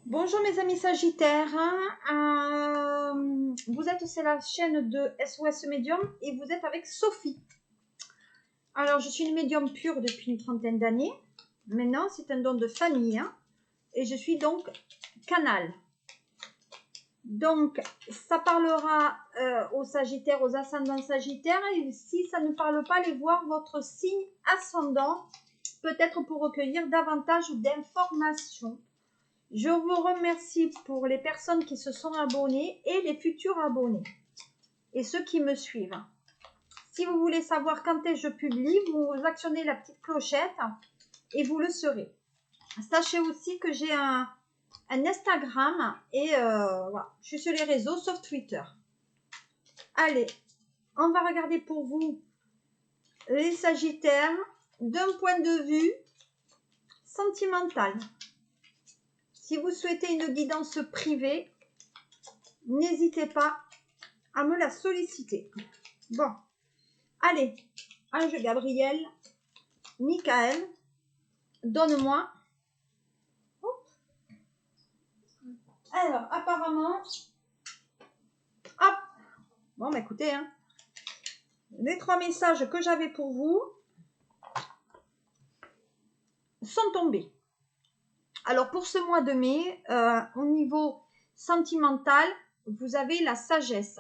Bonjour mes amis Sagittaires, vous êtes sur la chaîne de SOS Medium et vous êtes avec Sophie. Alors je suis une médium pure depuis une trentaine d'années, maintenant c'est un don de famille et je suis donc canal. Donc ça parlera aux Sagittaires, aux ascendants Sagittaires et si ça ne parle pas, allez voir votre signe ascendant, peut-être pour recueillir davantage d'informations. Je vous remercie pour les personnes qui se sont abonnées et les futurs abonnés et ceux qui me suivent. Si vous voulez savoir quand est-ce que je publie, vous actionnez la petite clochette et vous le saurez. Sachez aussi que j'ai un Instagram et voilà, je suis sur les réseaux sauf Twitter. Allez, on va regarder pour vous les Sagittaires d'un point de vue sentimental. Si vous souhaitez une guidance privée, n'hésitez pas à me la solliciter. Bon, allez, ange Gabriel, Michael, donne-moi. Alors, apparemment, hop, bon, bah écoutez, les 3 messages que j'avais pour vous sont tombés. Alors, pour ce mois de mai, au niveau sentimental, vous avez la sagesse.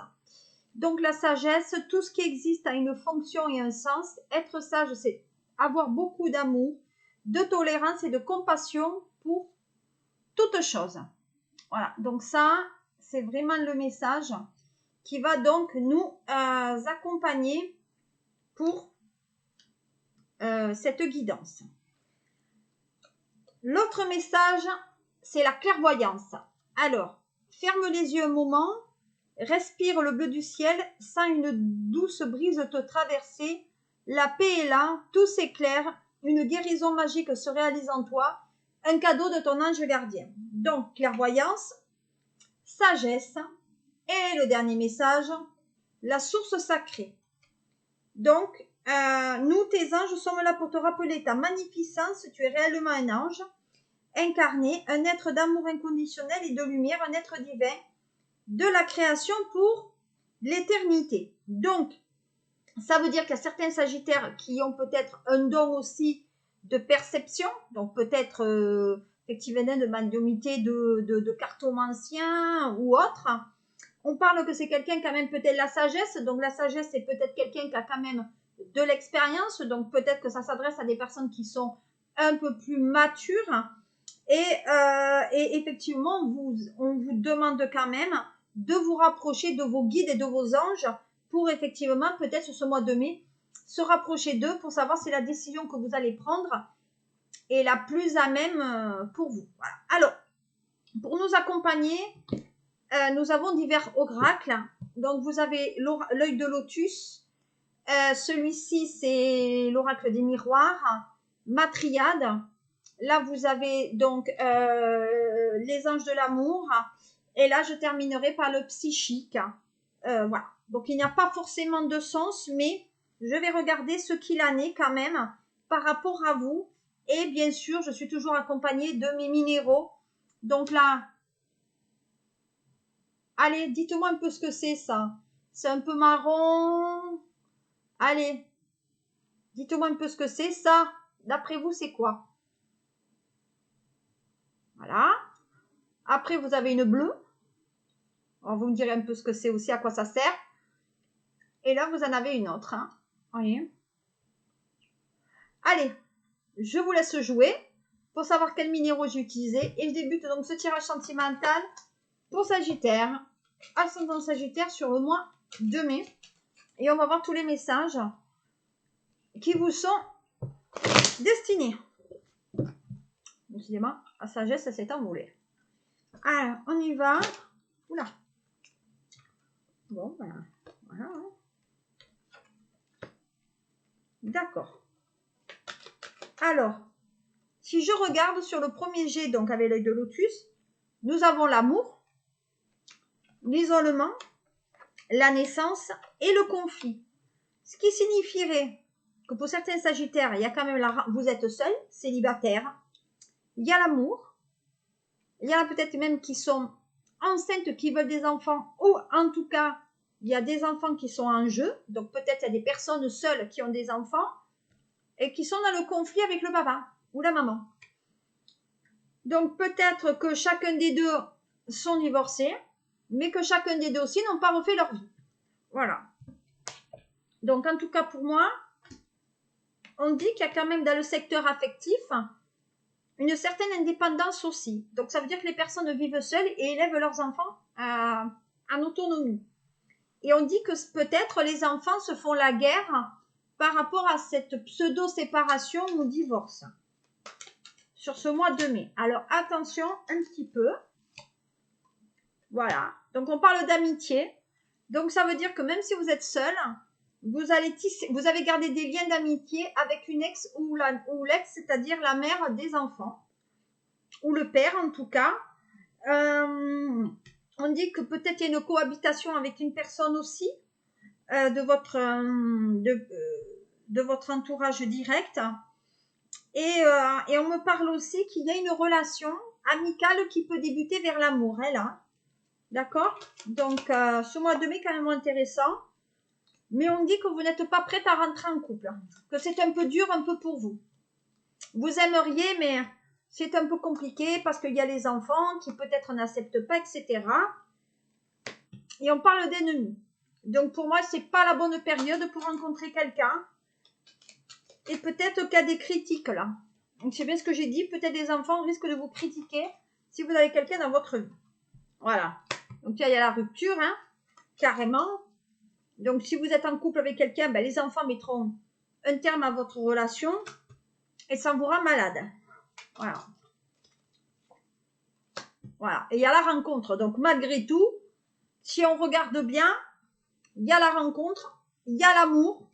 Donc, la sagesse, tout ce qui existe a une fonction et un sens. Être sage, c'est avoir beaucoup d'amour, de tolérance et de compassion pour toute chose. Voilà, donc ça, c'est vraiment le message qui va donc nous accompagner pour cette guidance. L'autre message, c'est la clairvoyance. Alors, ferme les yeux un moment, respire le bleu du ciel, sens une douce brise te traverser, la paix est là, tout s'éclaire, une guérison magique se réalise en toi, un cadeau de ton ange gardien. Donc, clairvoyance, sagesse, et le dernier message, la source sacrée. Donc, nous, tes anges, sommes là pour te rappeler ta magnificence. Tu es réellement un ange, incarné, un être d'amour inconditionnel et de lumière, un être divin, de la création pour l'éternité. Donc, ça veut dire qu'il y a certains Sagittaires qui ont peut-être un don aussi de perception, donc peut-être effectivement de médiumnité, de cartomancien ou autre. On parle que c'est quelqu'un qui a même peut-être la sagesse, donc la sagesse c'est peut-être quelqu'un qui a quand même de l'expérience, donc peut-être que ça s'adresse à des personnes qui sont un peu plus matures et effectivement on vous demande quand même de vous rapprocher de vos guides et de vos anges pour effectivement peut-être sur ce mois de mai se rapprocher d'eux pour savoir si la décision que vous allez prendre est la plus à même pour vous. Voilà. Alors, pour nous accompagner, nous avons divers oracles. Donc, vous avez l'œil de lotus. Celui-ci, c'est l'oracle des miroirs. Matriade. Là, vous avez donc les anges de l'amour. Et là, je terminerai par le psychique. Voilà. Donc, il n'y a pas forcément de sens, mais je vais regarder ce qu'il en est quand même par rapport à vous. Et bien sûr, je suis toujours accompagnée de mes minéraux. Donc là, allez, dites-moi un peu ce que c'est ça. C'est un peu marron. Allez, dites-moi un peu ce que c'est ça. D'après vous, c'est quoi? Voilà. Après, vous avez une bleue. Alors, vous me direz un peu ce que c'est aussi, à quoi ça sert. Et là, vous en avez une autre. Voyez. Allez, je vous laisse jouer pour savoir quel minéraux j'ai utilisé. Et je débute donc ce tirage sentimental pour Sagittaire. Ascendant Sagittaire sur le mois de mai. Et on va voir tous les messages qui vous sont destinés. Décidément, la sagesse, ça s'est envolée. Alors, on y va. Oula. Bon, ben, voilà. D'accord. Alors, si je regarde sur le premier jet, donc avec l'œil de lotus, nous avons l'amour, l'isolement, la naissance et le conflit. Ce qui signifierait que pour certains Sagittaires, il y a quand même vous êtes seul, célibataire, il y a l'amour, Il y en a peut-être même qui sont enceintes, qui veulent des enfants, ou en tout cas, il y a des enfants qui sont en jeu. Donc peut-être il y a des personnes seules qui ont des enfants et qui sont dans le conflit avec le papa ou la maman. Donc peut-être que chacun des deux sont divorcés, mais que chacun des deux aussi n'ont pas refait leur vie. Voilà. Donc en tout cas pour moi, on dit qu'il y a quand même dans le secteur affectif une certaine indépendance aussi. Donc ça veut dire que les personnes vivent seules et élèvent leurs enfants en autonomie. Et on dit que peut-être les enfants se font la guerre par rapport à cette pseudo-séparation ou divorce sur ce mois de mai. Alors attention un petit peu. Voilà. Donc on parle d'amitié. Donc ça veut dire que même si vous êtes seul, vous avez gardé des liens d'amitié avec une ex ou l'ex, c'est-à-dire la mère des enfants, ou le père en tout cas. On dit que peut-être il y a une cohabitation avec une personne aussi de votre entourage direct. Et on me parle aussi qu'il y a une relation amicale qui peut débuter vers l'amour, là. D'accord? Donc, ce mois de mai, quand même intéressant. Mais on dit que vous n'êtes pas prête à rentrer en couple. Que c'est un peu dur, un peu pour vous. Vous aimeriez, mais c'est un peu compliqué parce qu'il y a les enfants qui peut-être n'acceptent pas, etc. Et on parle d'ennemis. Donc, pour moi, c'est pas la bonne période pour rencontrer quelqu'un. Et peut-être qu'il y a des critiques, là. Donc, c'est bien ce que j'ai dit. Peut-être les enfants risquent de vous critiquer si vous avez quelqu'un dans votre vie. Voilà. Donc, il y a la rupture, hein, carrément. Donc, si vous êtes en couple avec quelqu'un, ben, les enfants mettront un terme à votre relation et ça vous rend malade. Voilà. Voilà. Et il y a la rencontre. Donc, malgré tout, si on regarde bien, il y a la rencontre, il y a l'amour,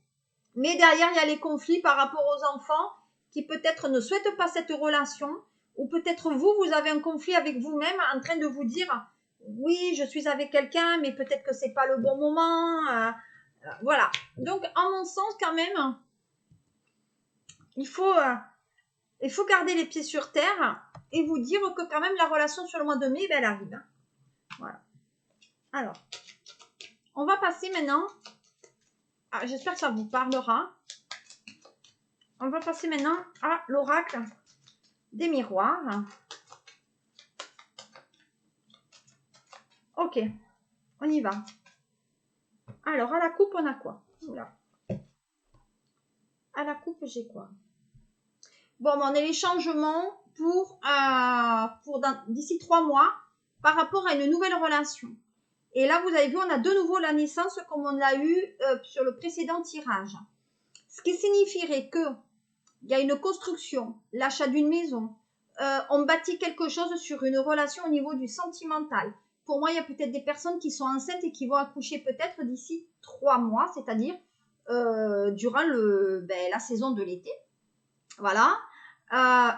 mais derrière, il y a les conflits par rapport aux enfants qui peut-être ne souhaitent pas cette relation, ou peut-être vous avez un conflit avec vous-même en train de vous dire oui, je suis avec quelqu'un, mais peut-être que c'est pas le bon moment. Voilà. Donc, en mon sens, quand même, il faut garder les pieds sur terre et vous dire que quand même la relation sur le mois de mai, ben, elle arrive. Hein. Voilà. Alors, on va passer maintenant. J'espère que ça vous parlera. On va passer maintenant à l'oracle des miroirs. Ok, on y va. Alors, à la coupe, on a quoi? Oula. À la coupe, j'ai quoi? Bon, on a les changements d'ici 3 mois par rapport à une nouvelle relation. Et là, vous avez vu, on a de nouveau la naissance comme on l'a eu sur le précédent tirage. Ce qui signifierait qu'il y a une construction, l'achat d'une maison, on bâtit quelque chose sur une relation au niveau du sentimental. Pour moi, il y a peut-être des personnes qui sont enceintes et qui vont accoucher peut-être d'ici 3 mois, c'est-à-dire durant la saison de l'été. Voilà.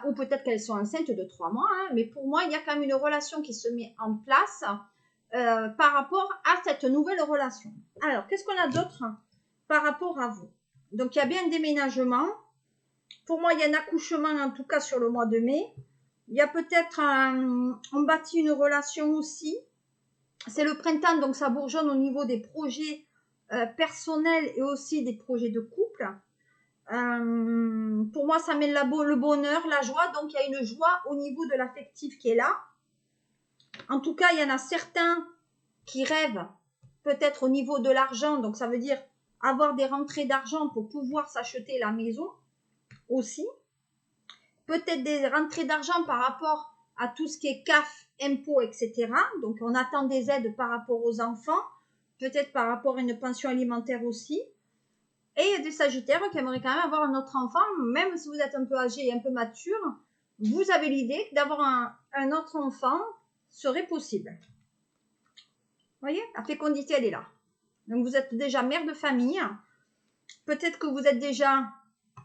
Ou peut-être qu'elles sont enceintes de 3 mois. Hein, mais pour moi, il y a quand même une relation qui se met en place par rapport à cette nouvelle relation. Alors, qu'est-ce qu'on a d'autre par rapport à vous? Donc, il y a bien un déménagement. Pour moi, il y a un accouchement, en tout cas sur le mois de mai. Il y a peut-être on bâtit une relation aussi. C'est le printemps, donc ça bourgeonne au niveau des projets personnels et aussi des projets de couple. Pour moi, ça met le bonheur, la joie. Donc, il y a une joie au niveau de l'affectif qui est là. En tout cas, il y en a certains qui rêvent peut-être au niveau de l'argent. Donc, ça veut dire avoir des rentrées d'argent pour pouvoir s'acheter la maison aussi. Peut-être des rentrées d'argent par rapport à tout ce qui est CAF, impôts, etc. Donc, on attend des aides par rapport aux enfants. Peut-être par rapport à une pension alimentaire aussi. Et il y a des sagittaires qui aimeraient quand même avoir un autre enfant, même si vous êtes un peu âgé et un peu mature, vous avez l'idée d'avoir un autre enfant serait possible. Vous voyez, la fécondité, elle est là. Donc, vous êtes déjà mère de famille. Peut-être que vous êtes déjà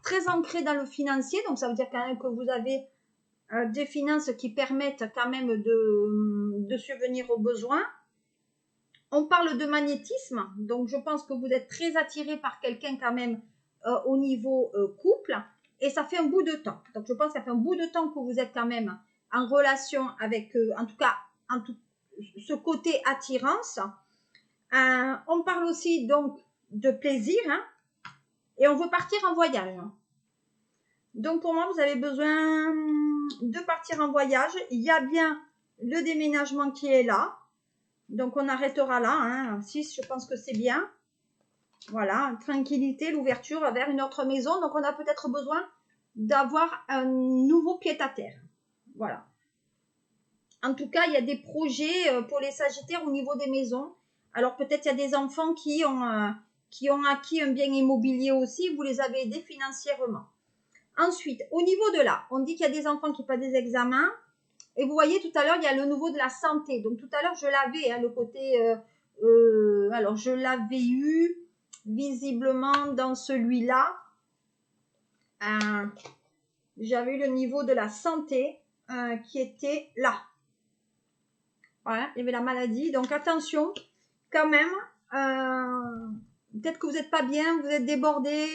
très ancré dans le financier. Donc, ça veut dire quand même que vous avez des finances qui permettent quand même de subvenir aux besoins. On parle de magnétisme, donc je pense que vous êtes très attiré par quelqu'un quand même au niveau couple, et ça fait un bout de temps. Donc je pense que ça fait un bout de temps que vous êtes quand même en relation avec, en tout cas, ce côté attirance. On parle aussi donc de plaisir, hein, et on veut partir en voyage. Donc pour moi, vous avez besoin de partir en voyage. Il y a bien le déménagement qui est là. Donc on arrêtera là, hein. 6, je pense que c'est bien. Voilà, tranquillité, l'ouverture vers une autre maison. Donc on a peut-être besoin d'avoir un nouveau pied-à-terre. Voilà. En tout cas, il y a des projets pour les Sagittaires au niveau des maisons. Alors peut-être il y a des enfants qui ont acquis un bien immobilier aussi. Vous les avez aidés financièrement. Ensuite, au niveau de là, on dit qu'il y a des enfants qui passent des examens. Et vous voyez, tout à l'heure, il y a le niveau de la santé. Donc, tout à l'heure, je l'avais, hein, le côté... alors, je l'avais eu visiblement dans celui-là. J'avais eu le niveau de la santé qui était là. Voilà, il y avait la maladie. Donc, attention, quand même. Peut-être que vous n'êtes pas bien, vous êtes débordé.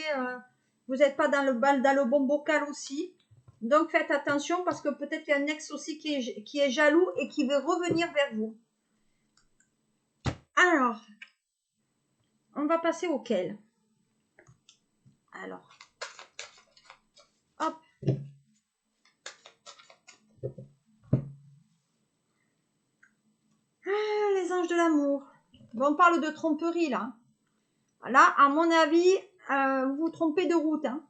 Vous n'êtes pas dans le bon bocal aussi. Donc, faites attention parce que peut-être qu'il y a un ex aussi qui est jaloux et qui veut revenir vers vous. Alors, on va passer auquel? Alors, hop. Les anges de l'amour. Bon, on parle de tromperie là. Là, à mon avis, vous vous trompez de route. Hein.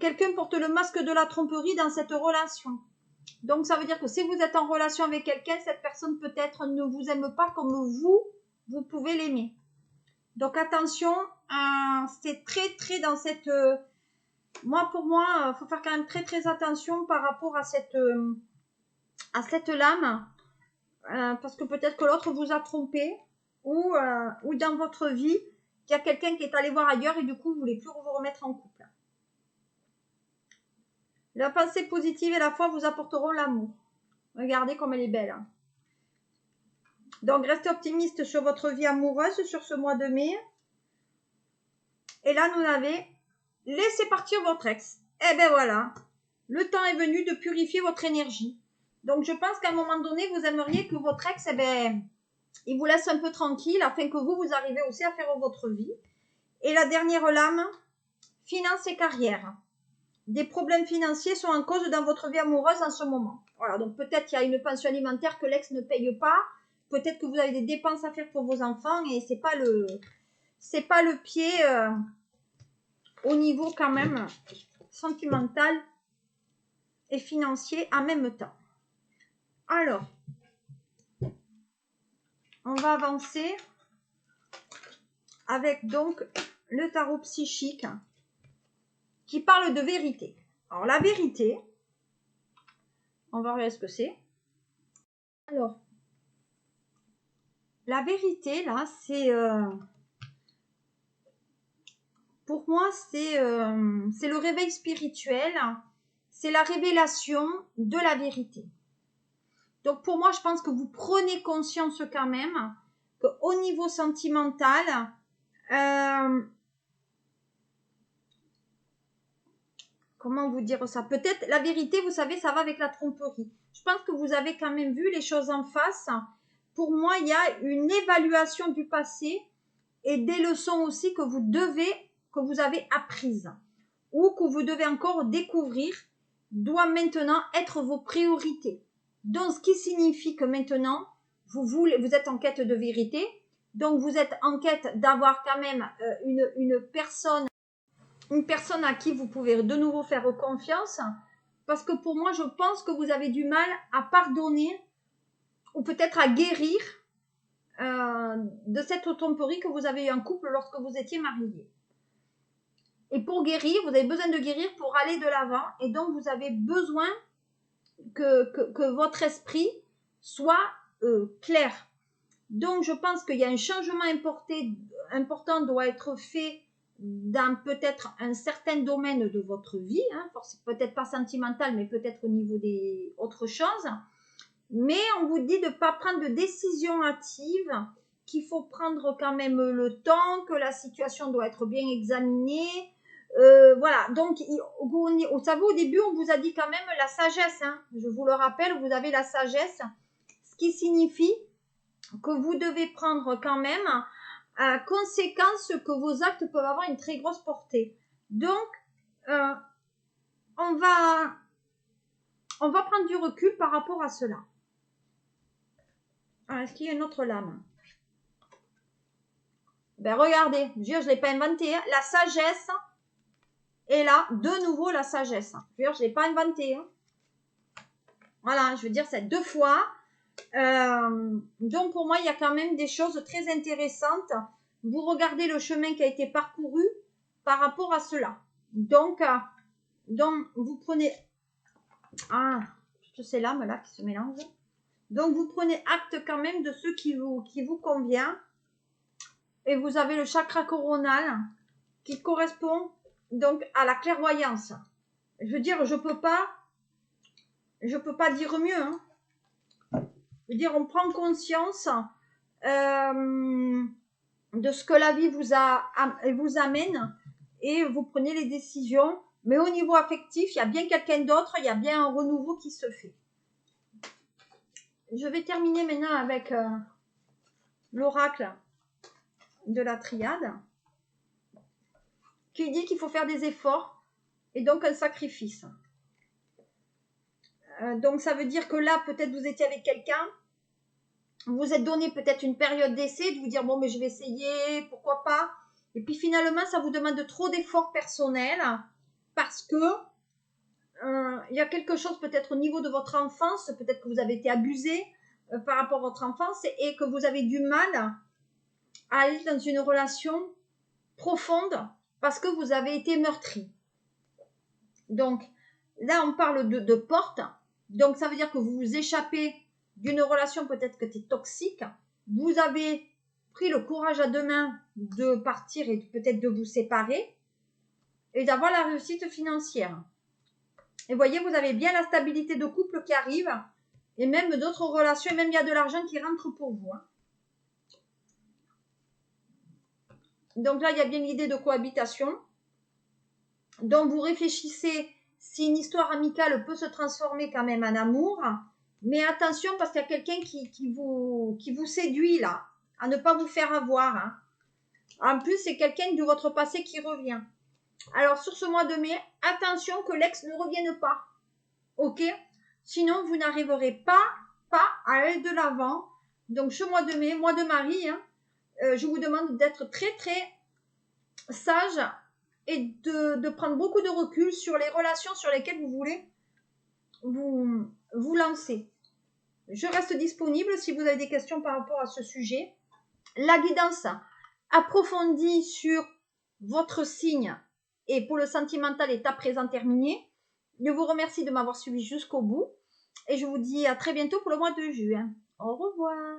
Quelqu'un porte le masque de la tromperie dans cette relation. Donc, ça veut dire que si vous êtes en relation avec quelqu'un, cette personne peut-être ne vous aime pas comme vous pouvez l'aimer. Donc, attention, c'est très dans cette... pour moi, faut faire quand même très attention par rapport à cette lame. Parce que peut-être que l'autre vous a trompé ou dans votre vie, il y a quelqu'un qui est allé voir ailleurs et du coup, vous ne voulez plus vous remettre en couple. La pensée positive et la foi vous apporteront l'amour. Regardez comme elle est belle. Hein. Donc, restez optimiste sur votre vie amoureuse sur ce mois de mai. Et là, nous avons laissé partir votre ex. Eh bien voilà, le temps est venu de purifier votre énergie. Donc, je pense qu'à un moment donné, vous aimeriez que votre ex, il vous laisse un peu tranquille afin que vous arrivez aussi à faire votre vie. Et la dernière lame, finance et carrière. Des problèmes financiers sont en cause dans votre vie amoureuse en ce moment. Voilà, donc peut-être qu'il y a une pension alimentaire que l'ex ne paye pas. Peut-être que vous avez des dépenses à faire pour vos enfants et c'est pas le pied au niveau quand même sentimental et financier en même temps. Alors, on va avancer avec donc le tarot psychique qui parle de vérité. Alors, la vérité, on va regarder ce que c'est. Alors, la vérité, là, c'est... pour moi, c'est le réveil spirituel. C'est la révélation de la vérité. Donc, pour moi, je pense que vous prenez conscience quand même qu'au niveau sentimental, comment vous dire ça? Peut-être la vérité, vous savez, ça va avec la tromperie. Je pense que vous avez quand même vu les choses en face. Pour moi, il y a une évaluation du passé et des leçons aussi que vous avez apprises ou que vous devez encore découvrir doit maintenant être vos priorités. Donc, ce qui signifie que maintenant, vous êtes en quête de vérité. Donc, vous êtes en quête d'avoir quand même une personne à qui vous pouvez de nouveau faire confiance. Parce que pour moi, je pense que vous avez du mal à pardonner ou peut-être à guérir de cette tromperie que vous avez eu en couple lorsque vous étiez mariés. Et pour guérir, vous avez besoin de guérir pour aller de l'avant. Et donc, vous avez besoin que votre esprit soit clair. Donc, je pense qu'il y a un changement important doit être fait dans peut-être un certain domaine de votre vie. Hein, peut-être pas sentimental, mais peut-être au niveau des autres choses. Mais on vous dit de ne pas prendre de décision hâtive, qu'il faut prendre quand même le temps, que la situation doit être bien examinée, Voilà, donc vous savez, au début, on vous a dit quand même la sagesse. Hein. Je vous le rappelle, vous avez la sagesse, ce qui signifie que vous devez prendre quand même à conséquence que vos actes peuvent avoir une très grosse portée. Donc, on va prendre du recul par rapport à cela. Alors, est-ce qu'il y a une autre lame? Ben regardez, je ne l'ai pas inventé. Hein. La sagesse. Et là, de nouveau, la sagesse. Je ne l'ai pas inventé. Hein. Voilà, je veux dire, c'est 2 fois. Donc, pour moi, il y a quand même des choses très intéressantes. Vous regardez le chemin qui a été parcouru par rapport à cela. Donc vous prenez... Ah, toutes ces lames-là qui se mélangent. Donc, vous prenez acte quand même de ce qui vous convient. Et vous avez le chakra coronal qui correspond donc à la clairvoyance. Je veux dire, je peux pas dire mieux. Hein. Je veux dire, on prend conscience de ce que la vie vous amène et vous prenez les décisions. Mais au niveau affectif, il y a bien quelqu'un d'autre, il y a bien un renouveau qui se fait. Je vais terminer maintenant avec l'oracle de la triade qui dit qu'il faut faire des efforts et donc un sacrifice. Donc ça veut dire que là, peut-être vous étiez avec quelqu'un, vous vous êtes donné peut-être une période d'essai, de vous dire bon mais je vais essayer, pourquoi pas. Et puis finalement, ça vous demande trop d'efforts personnels parce que il y a quelque chose peut-être au niveau de votre enfance, peut-être que vous avez été abusé par rapport à votre enfance et que vous avez du mal à aller dans une relation profonde parce que vous avez été meurtri. Donc là, on parle de porte. Donc ça veut dire que vous vous échappez d'une relation peut-être que c'est toxique. Vous avez pris le courage à 2 mains de partir et peut-être de vous séparer et d'avoir la réussite financière. Et vous voyez, vous avez bien la stabilité de couple qui arrive et même d'autres relations, et même il y a de l'argent qui rentre pour vous. Hein. Donc là, il y a bien l'idée de cohabitation. Donc vous réfléchissez si une histoire amicale peut se transformer quand même en amour. Mais attention parce qu'il y a quelqu'un qui vous séduit là, à ne pas vous faire avoir. Hein. En plus, c'est quelqu'un de votre passé qui revient. Alors sur ce mois de mai, attention que l'ex ne revienne pas. Ok? Sinon, vous n'arriverez pas à aller de l'avant. Donc ce mois de mai, mois de Marie, hein, je vous demande d'être très très sage et de prendre beaucoup de recul sur les relations sur lesquelles vous voulez vous lancer. Je reste disponible si vous avez des questions par rapport à ce sujet. La guidance approfondie sur votre signe et pour le sentimental est à présent terminée. Je vous remercie de m'avoir suivi jusqu'au bout et je vous dis à très bientôt pour le mois de juin. Au revoir.